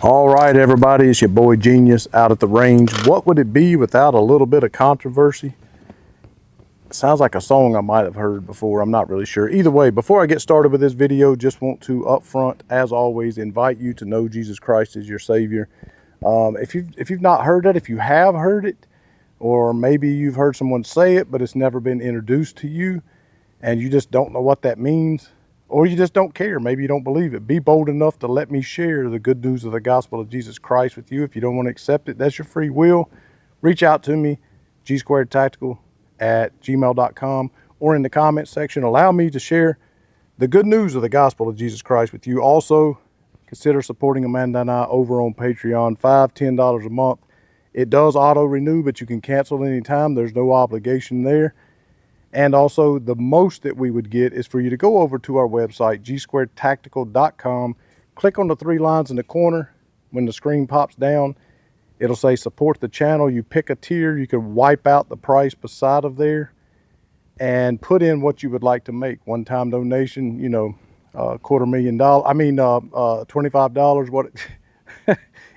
All right, everybody, it's your boy Genius out at the range. What would it be without a little bit of controversy? It sounds like a song I might have heard before. I'm not really sure. Either way, before I get started with this video, just want to up front, as always, invite you to know Jesus Christ as your Savior. If you've not heard it, if you have heard it, or maybe you've heard someone say it, but it's never been introduced to you, and you just don't know what that means, or you just don't care, maybe you don't believe it, be bold enough to let me share the good news of the gospel of Jesus Christ with you. If you don't want to accept it, that's your free will. Reach out to me, gsquaredtactical@gmail.com, or in the comment section. Allow me to share the good news of the gospel of Jesus Christ with you. Also, consider supporting Amanda and I over on Patreon, $5, $10 a month. It does auto renew, but you can cancel anytime. There's no obligation there. And also, the most that we would get is for you to go over to our website, gsquaredtactical.com. Click on the three lines in the corner. When the screen pops down, it'll say support the channel. You pick a tier. You can wipe out the price beside of there and put in what you would like to make. One-time donation, you know, $250,000. I mean, $25. What?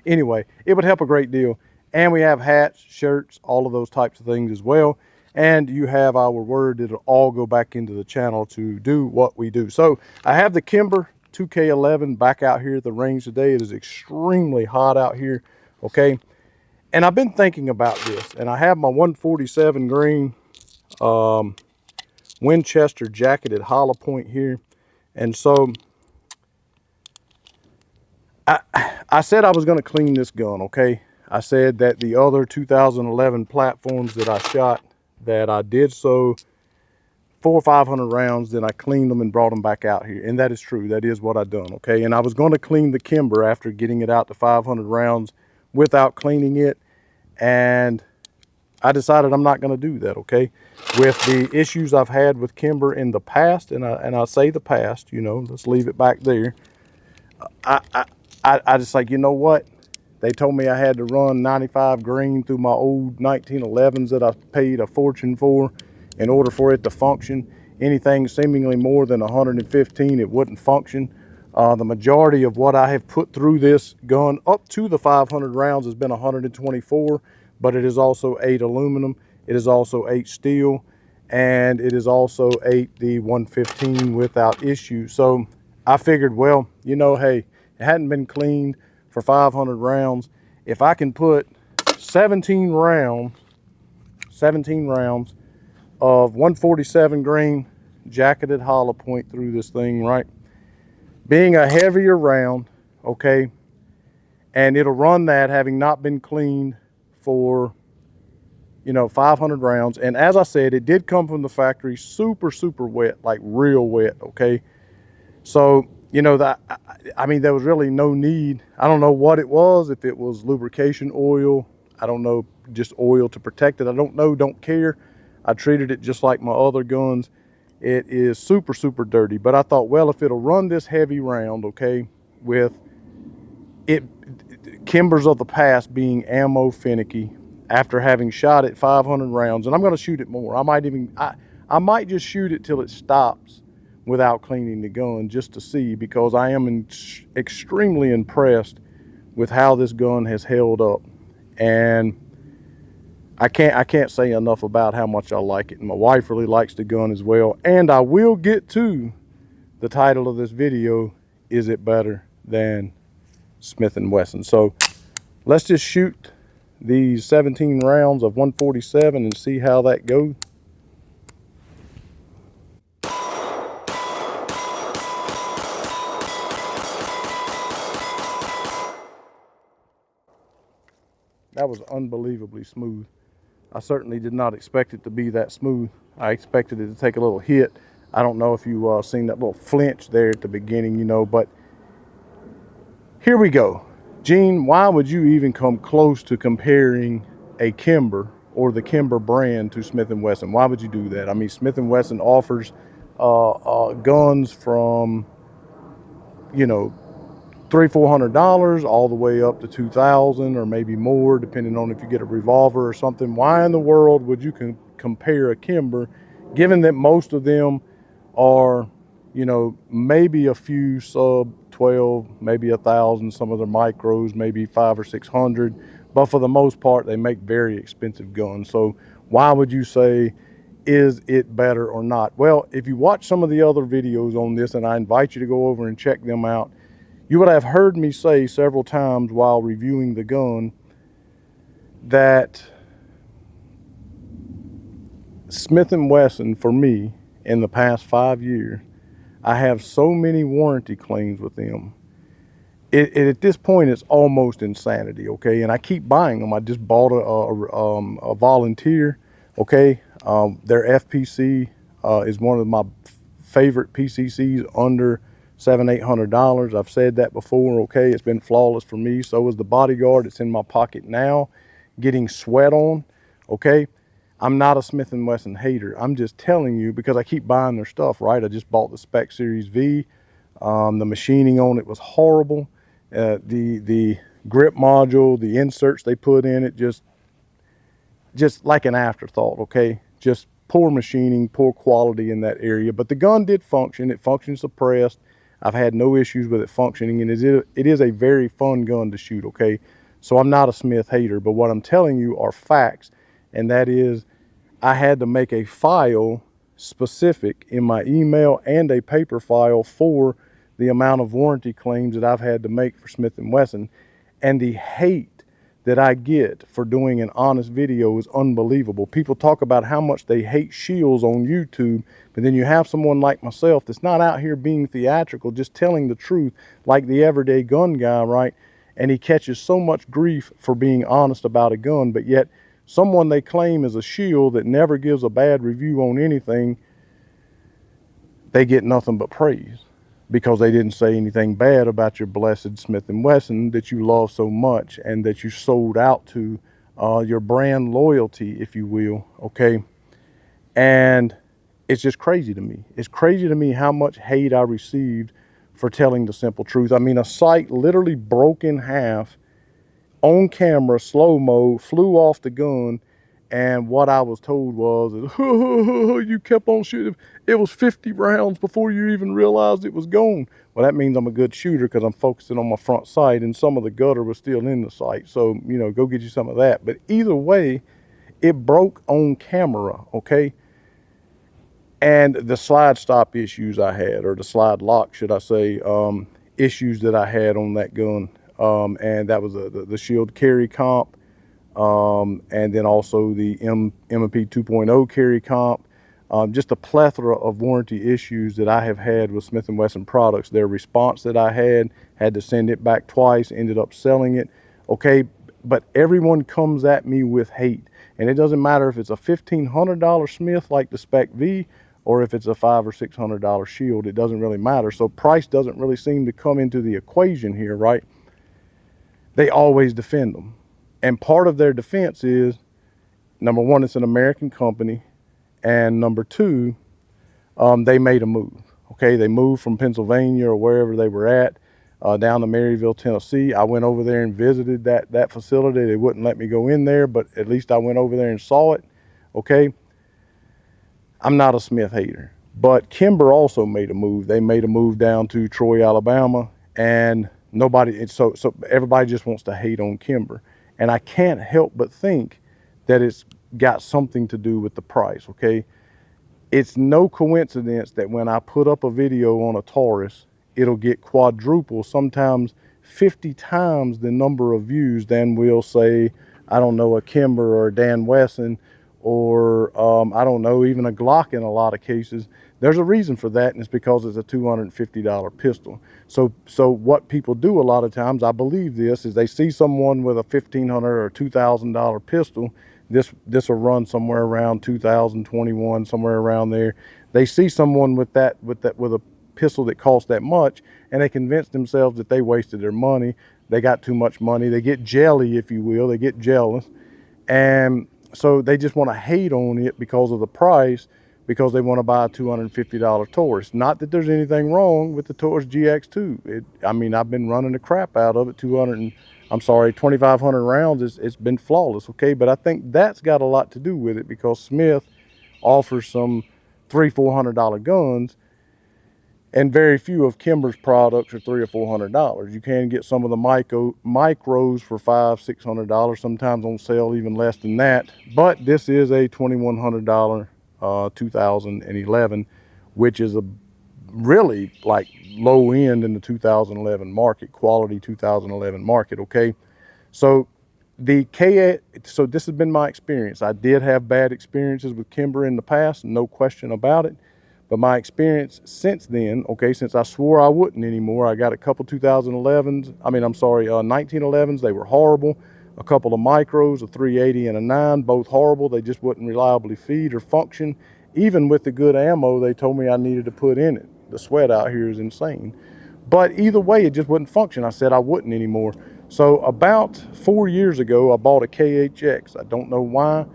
Anyway, it would help a great deal. And we have hats, shirts, all of those types of things as well. And you have our word, it'll all go back into the channel to do what we do. So I have the Kimber 2K11 back out here at the range today. It is extremely hot out here, okay? And I've been thinking about this, and I have my 147 grain Winchester jacketed hollow point here. And so I said I was gonna clean this gun, okay? I said that the other 2011 platforms that I shot, that I did so 400 or 500 rounds, then I cleaned them and brought them back out here. And that is true. That is what I done, okay? And I was going to clean the Kimber after getting it out to 500 rounds without cleaning it. And I decided I'm not going to do that, okay? With the issues I've had with Kimber in the past, and I say the past, you know, let's leave it back there. I just like, you know what? They told me I had to run 95 grain through my old 1911s that I paid a fortune for in order for it to function. Anything seemingly more than 115, it wouldn't function. The majority of what I have put through this gun up to the 500 rounds has been 124, but it is also 8 aluminum, it is also 8 steel, and it is also 8 the 115 without issue. So I figured, well, you know, hey, it hadn't been cleaned for 500 rounds. If I can put 17 rounds of 147 grain jacketed hollow point through this thing, right? Being a heavier round, okay, and it'll run that having not been cleaned for, you know, 500 rounds. And as I said, it did come from the factory super, super wet, like real wet, okay? So, you know, that, I mean, there was really no need. I don't know what it was, if it was lubrication oil, I don't know, just oil to protect it. I don't know, don't care. I treated it just like my other guns. It is super, super dirty. But I thought, well, if it'll run this heavy round, okay, with it, Kimbers of the past being ammo finicky, after having shot it 500 rounds, and I'm going to shoot it more. I might might just shoot it till it stops without cleaning the gun, just to see, because I am extremely impressed with how this gun has held up. And I can't say enough about how much I like it. And my wife really likes the gun as well. And I will get to the title of this video, is it better than Smith Wesson? So let's just shoot these 17 rounds of 147 and see how that goes. That was unbelievably smooth. I certainly did not expect it to be that smooth. I expected it to take a little hit. I don't know if you seen that little flinch there at the beginning, you know, but here we go. Gene, why would you even come close to comparing a Kimber or the Kimber brand to Smith Wesson? Why would you do that? I mean, Smith Wesson offers guns from, you know, $300-400 all the way up to $2,000 or maybe more, depending on if you get a revolver or something. Why in the world would you compare a Kimber, given that most of them are, you know, maybe a few sub 12, maybe 1,000. Some of their micros, maybe 500 or 600. But for the most part, they make very expensive guns. So why would you say, is it better or not? Well, if you watch some of the other videos on this, and I invite you to go over and check them out, you would have heard me say several times while reviewing the gun that Smith Wesson, for me, in the past 5 years, I have so many warranty claims with them. At this point, it's almost insanity, okay? And I keep buying them. I just bought a Volunteer, okay? Their FPC is one of my favorite PCCs under $700-800. I've said that before, okay? It's been flawless for me. So is the Bodyguard. It's in my pocket now, getting sweat on, okay? I'm not a Smith & Wesson hater. I'm just telling you because I keep buying their stuff, right? I just bought the Spec Series V. The machining on it was horrible. The grip module, the inserts they put in it, just like an afterthought, okay? Just poor machining, poor quality in that area. But the gun did function. It functioned suppressed. I've had no issues with it functioning, and it is a very fun gun to shoot, okay? So I'm not a Smith hater, but what I'm telling you are facts, and that is I had to make a file specific in my email and a paper file for the amount of warranty claims that I've had to make for Smith & Wesson, and the hate that I get for doing an honest video is unbelievable. People talk about how much they hate shields on YouTube, but then you have someone like myself that's not out here being theatrical, just telling the truth like the everyday gun guy, right? And he catches so much grief for being honest about a gun, but yet someone they claim is a shield that never gives a bad review on anything, they get nothing but praise because they didn't say anything bad about your blessed Smith & Wesson that you love so much and that you sold out to, your brand loyalty, if you will, okay? And it's just crazy to me. It's crazy to me how much hate I received for telling the simple truth. I mean, a sight literally broke in half on camera, slow-mo, flew off the gun, and what I was told was, you kept on shooting. It was 50 rounds before you even realized it was gone. Well, that means I'm a good shooter because I'm focusing on my front sight, and some of the gutter was still in the sight. So, you know, go get you some of that. But either way, it broke on camera, okay? And the slide stop issues I had, or the slide lock, should I say, issues that I had on that gun. And that was the shield carry comp, and then also the M&P 2.0 carry comp. Just a plethora of warranty issues that I have had with Smith & Wesson products. Their response that I had to send it back twice, ended up selling it, okay? But everyone comes at me with hate. And it doesn't matter if it's a $1,500 Smith like the Spec V, or if it's a $500 or $600 shield, it doesn't really matter. So price doesn't really seem to come into the equation here, right? They always defend them. And part of their defense is, number one, it's an American company. And number two, they made a move. Okay, they moved from Pennsylvania or wherever they were at down to Maryville, Tennessee. I went over there and visited that facility. They wouldn't let me go in there, but at least I went over there and saw it. Okay, I'm not a Smith hater, but Kimber also made a move. They made a move down to Troy, Alabama, and so everybody just wants to hate on Kimber. And I can't help but think that it's got something to do with the price, okay? It's no coincidence that when I put up a video on a Taurus, it'll get quadruple, sometimes 50 times the number of views than will, say, I don't know, a Kimber or a Dan Wesson, or I don't know, even a Glock in a lot of cases. There's a reason for that, and it's because it's a $250 pistol. So what people do a lot of times, I believe this, is they see someone with a $1,500 or $2,000 pistol. This will run somewhere around 2021, somewhere around there. They see someone with a pistol that costs that much, and they convince themselves that they wasted their money. They got too much money. They get jelly, if you will. They get jealous, and so they just want to hate on it because of the price, because they want to buy a $250 Taurus. Not that there's anything wrong with the Taurus GX2. I mean, I've been running the crap out of it. 2,500 rounds. It's been flawless, okay? But I think that's got a lot to do with it, because Smith offers some $300-400 guns, And very few of Kimber's products are $300 or $400. You can get some of the micros for $500, $600, sometimes on sale even less than that. But this is a $2,100 2011, which is a really like low end in the 2011 market, quality 2011 market. Okay, so so this has been my experience. I did have bad experiences with Kimber in the past, no question about it. But my experience since then, okay, since I swore I wouldn't anymore, I got a couple 2011s, 1911s, they were horrible. A couple of micros, a 380 and a 9, both horrible. They just wouldn't reliably feed or function. Even with the good ammo they told me I needed to put in it. The sweat out here is insane. But either way, it just wouldn't function. I said I wouldn't anymore. So about 4 years ago, I bought a KHX. I don't know why.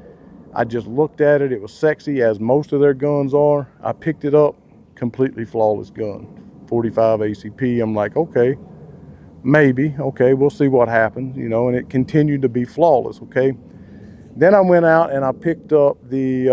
I just looked at it. It was sexy, as most of their guns are. I picked it up, completely flawless gun. 45 ACP. I'm like, okay, maybe. Okay, we'll see what happens, you know, and it continued to be flawless, okay? Then I went out and I picked up the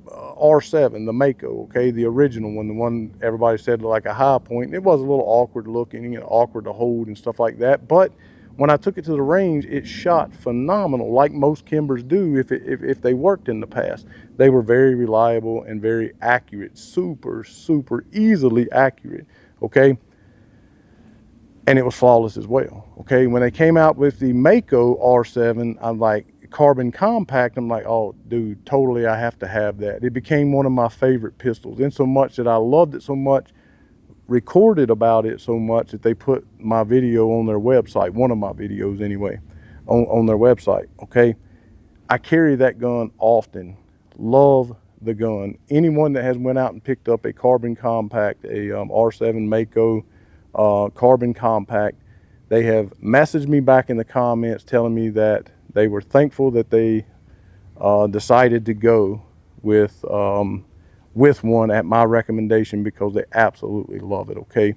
R7, the Mako, okay, the original one, the one everybody said looked like a high point. It was a little awkward looking and awkward to hold and stuff like that, but when I took it to the range, it shot phenomenal, like most Kimbers do if they worked in the past. They were very reliable and very accurate, super, super easily accurate, okay? And it was flawless as well, okay? When they came out with the Mako R7, I'm like, carbon compact, I'm like, oh, dude, totally, I have to have that. It became one of my favorite pistols, in so much that I loved it so much, recorded about it so much that they put my video on their website, one of my videos anyway, on their website, okay? I carry that gun often, love the gun. Anyone that has went out and picked up a carbon compact, a R7 Mako carbon compact, they have messaged me back in the comments telling me that they were thankful that they decided to go with one at my recommendation, because they absolutely love it, okay?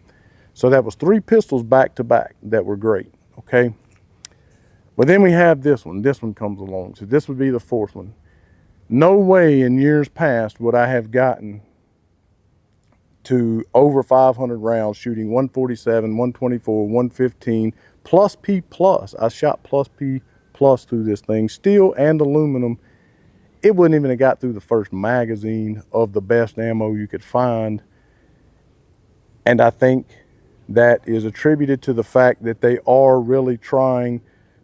So that was 3 pistols back to back that were great, okay? But then we have this one. This one comes along. So this would be the 4th one. No way in years past would I have gotten to over 500 rounds shooting 147, 124, 115, plus P plus. I shot plus P plus through this thing, steel and aluminum. It wouldn't even have got through the first magazine of the best ammo you could find. And I think that is attributed to the fact that they are really trying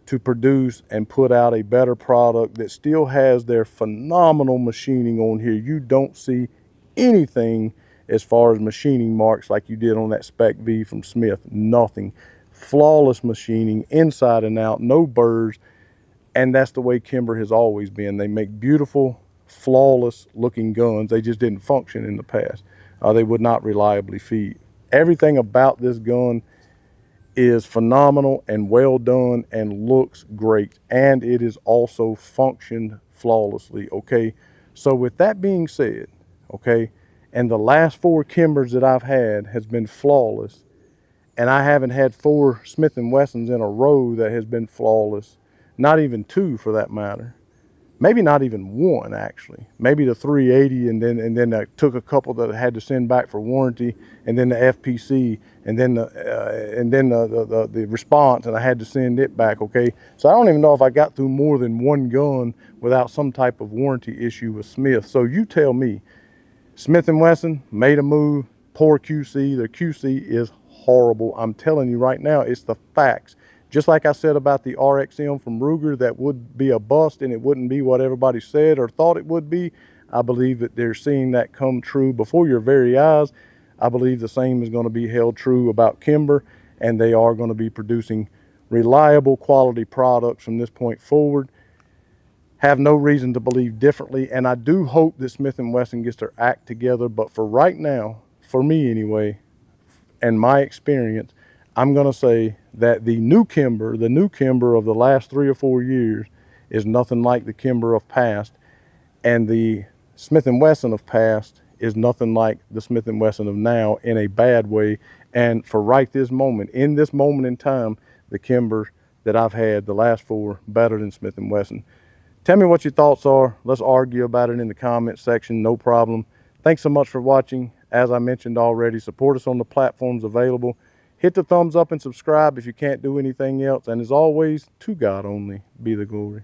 to produce and put out a better product that still has their phenomenal machining on here. You don't see anything as far as machining marks like you did on that Spec V from Smith. Nothing. Flawless machining, inside and out, no burrs. And that's the way Kimber has always been. They make beautiful, flawless looking guns. They just didn't function in the past. They would not reliably feed. Everything about this gun is phenomenal and well done and looks great. And it is also functioned flawlessly, okay? So with that being said, okay, and the last 4 Kimbers that I've had has been flawless, and I haven't had 4 Smith & Wessons in a row that has been flawless. Not even 2 for that matter. Maybe not even 1 actually. Maybe the 380, and then I took a couple that I had to send back for warranty, and then the FPC, and then the response, and I had to send it back, okay? So I don't even know if I got through more than 1 gun without some type of warranty issue with Smith. So you tell me, Smith & Wesson made a move, poor QC. Their QC is horrible. I'm telling you right now, it's the facts. Just like I said about the RXM from Ruger, that would be a bust and it wouldn't be what everybody said or thought it would be. I believe that they're seeing that come true before your very eyes. I believe the same is going to be held true about Kimber, and they are going to be producing reliable quality products from this point forward. Have no reason to believe differently, and I do hope that Smith & Wesson gets their act together. But for right now, for me anyway, and my experience, I'm going to say that the new Kimber of the last 3 or 4 years is nothing like the Kimber of past, and the Smith & Wesson of past is nothing like the Smith & Wesson of now, in a bad way. And for right this moment, in this moment in time, the Kimber that I've had, the last 4, better than Smith & Wesson. Tell me what your thoughts are. Let's argue about it in the comments section, no problem. Thanks so much for watching. As I mentioned already, support us on the platforms available. Hit the thumbs up and subscribe if you can't do anything else. And as always, to God only be the glory.